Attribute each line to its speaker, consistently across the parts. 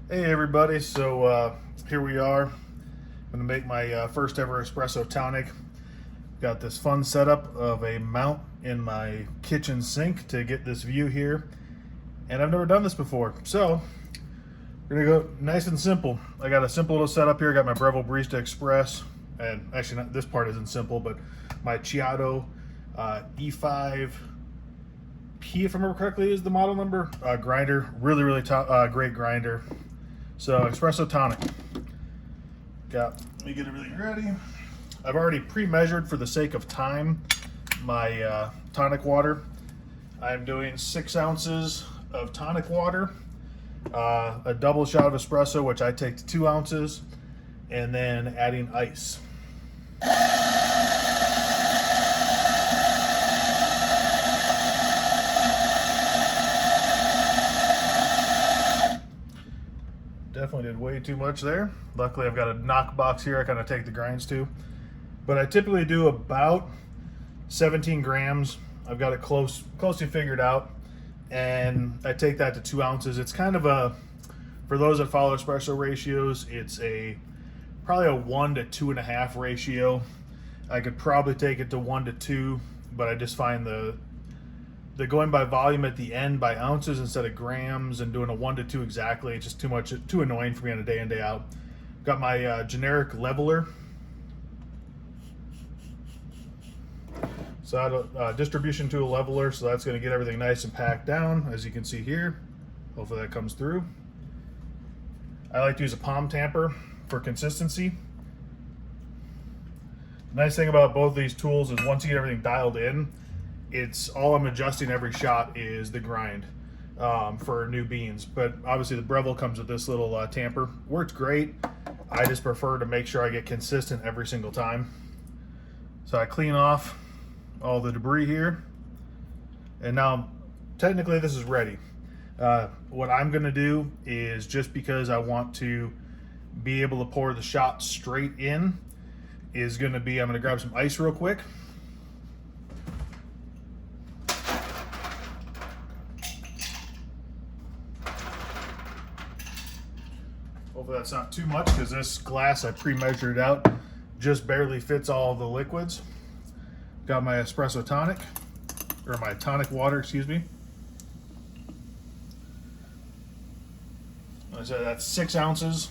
Speaker 1: Hey everybody, so here we are. I'm gonna make my first ever espresso tonic. Got this fun setup of a mount in my kitchen sink to get this view here. And I've never done this before. So we're gonna go nice and simple. I got a simple little setup here. Got my Breville Barista Express. And actually not, this part isn't simple, but my Chiato E5P, if I remember correctly, is the model number. Grinder, really great grinder. So espresso tonic. Let me get everything ready. I've already pre-measured for the sake of time my tonic water. I'm doing 6 ounces of tonic water, a double shot of espresso, which I take to 2 ounces, and then adding ice. Definitely did way too much there. Luckily I've got a knock box here I kind of take the grinds to. But I typically do about 17 grams. I've got it closely figured out. And I take that to 2 ounces. It's kind of a, for those that follow espresso ratios, it's probably a 1 to 2.5 ratio. I could probably take it to 1 to 2, but I just find the going by volume at the end by ounces instead of grams and doing a 1 to 2 exactly, it's just too annoying for me on a day in, day out. Got my generic leveler. So I have a distribution tool leveler, so that's going to get everything nice and packed down, as you can see here. Hopefully that comes through. I like to use a palm tamper for consistency. The nice thing about both of these tools is once you get everything dialed in, it's all I'm adjusting every shot is the grind for new beans. But obviously the Breville comes with this little tamper. Works great. I just prefer to make sure I get consistent every single time. So I clean off all the debris here. And now technically this is ready. What I'm gonna do is, just because I want to be able to pour the shot straight in, is gonna be, I'm gonna grab some ice real quick. Hopefully that's not too much, because this glass I pre-measured out just barely fits all the liquids. Got my espresso tonic, or my tonic water, excuse me. Like I said, that's 6 ounces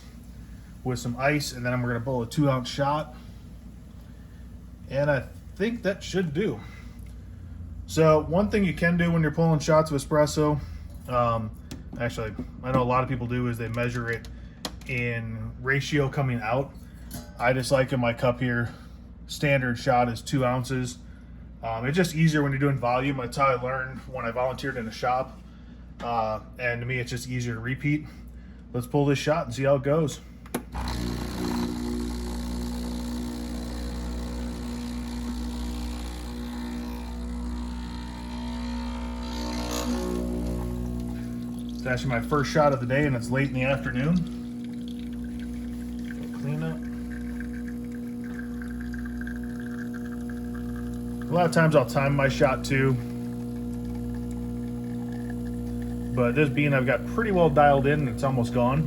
Speaker 1: with some ice, and then I'm gonna pull a 2 ounce shot. And I think that should do. So one thing you can do when you're pulling shots of espresso, actually I know a lot of people do, is they measure it in ratio coming out. I just like in my cup here, standard shot is 2 ounces. It's just easier when you're doing volume. That's how I learned when I volunteered in a shop. And to me, it's just easier to repeat. Let's pull this shot and see how it goes. It's actually my first shot of the day, and it's late in the afternoon. Clean up. A lot of times I'll time my shot too, but this bean I've got pretty well dialed in, and it's almost gone.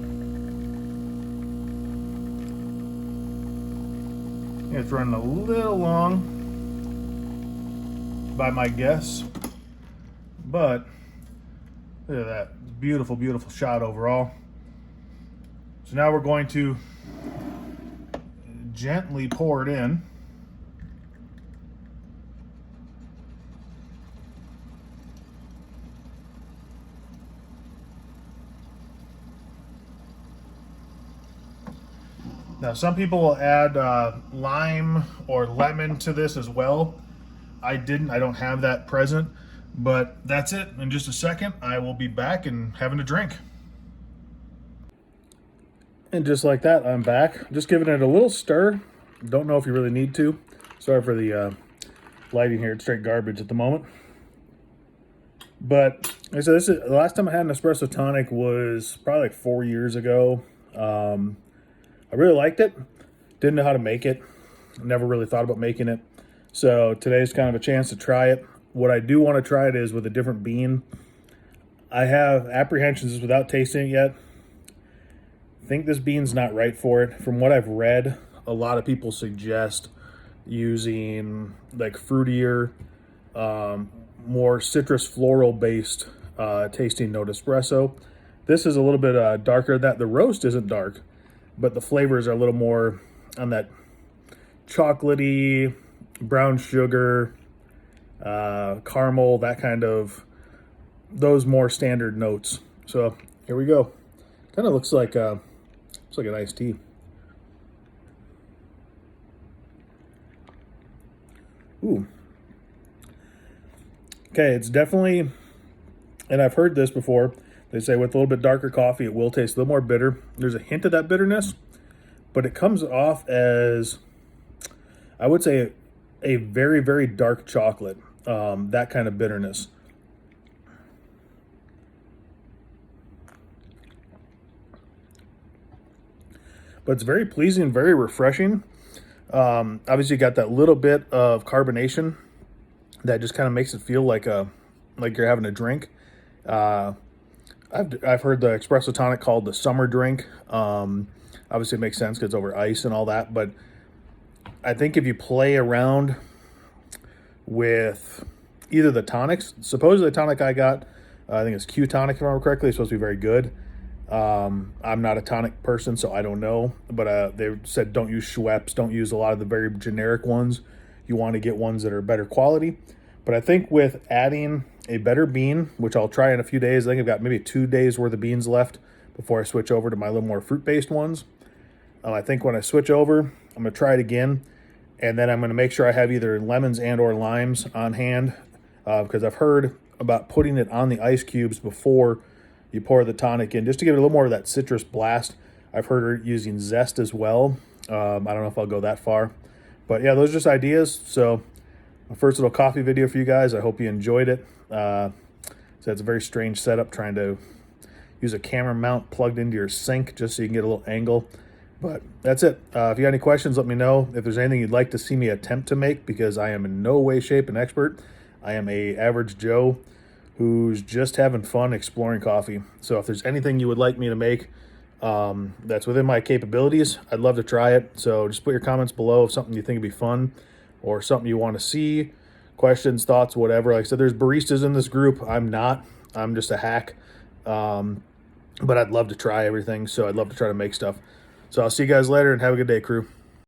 Speaker 1: It's running a little long by my guess, but look at that. Beautiful, beautiful shot overall. So now we're going to gently pour it in. Now some people will add lime or lemon to this as well. I didn't, I don't have that present, but that's it. In just a second, I will be back and having a drink. And just like that, I'm back. Just giving it a little stir. Don't know if you really need to. Sorry for the lighting here, it's straight garbage at the moment. But like I said, this is the last time I had an espresso tonic was probably like 4 years ago. I really liked it. Didn't know how to make it. Never really thought about making it. So today's kind of a chance to try it. What I do want to try it is with a different bean. I have apprehensions without tasting it yet. think this bean's not right for it. From what I've read, a lot of people suggest using like fruitier, more citrus floral based tasting note espresso. This is a little bit darker than that. The roast isn't dark, but the flavors are a little more on that chocolatey, brown sugar, caramel, that kind of, those more standard notes. So here we go. Kind of looks like an iced tea. Ooh. Okay, it's definitely, and I've heard this before, they say with a little bit darker coffee, it will taste a little more bitter. There's a hint of that bitterness, but it comes off as, I would say, a very, very dark chocolate, that kind of bitterness. But it's very pleasing, very refreshing. Obviously, you got that little bit of carbonation that just kind of makes it feel like you're having a drink. I've heard the espresso tonic called the summer drink. Obviously, it makes sense because it's over ice and all that. But I think if you play around with either the tonics, supposedly the tonic I got, I think it's Q tonic if I remember correctly, it's supposed to be very good. I'm not a tonic person, so I don't know. But they said don't use Schweppes, don't use a lot of the very generic ones. You want to get ones that are better quality. But I think with adding a better bean, which I'll try in a few days, I think I've got maybe 2 days worth of beans left before I switch over to my little more fruit-based ones. I think when I switch over, I'm going to try it again. And then I'm going to make sure I have either lemons and or limes on hand, because I've heard about putting it on the ice cubes before you pour the tonic in, just to give it a little more of that citrus blast. I've heard using zest as well. I don't know if I'll go that far. But yeah, those are just ideas. So my first little coffee video for you guys. I hope you enjoyed it. So it's a very strange setup, trying to use a camera mount plugged into your sink just so you can get a little angle. But that's it. If you got any questions, let me know. If there's anything you'd like to see me attempt to make, because I am in no way, shape, an expert. I am a average Joe who's just having fun exploring coffee. So if there's anything you would like me to make that's within my capabilities, I'd love to try it. So just put your comments below of something you think would be fun or something you want to see, questions, thoughts, whatever. Like I said, there's baristas in this group. I'm not. I'm just a hack. But I'd love to try everything, so I'd love to try to make stuff. So I'll see you guys later, and have a good day, crew.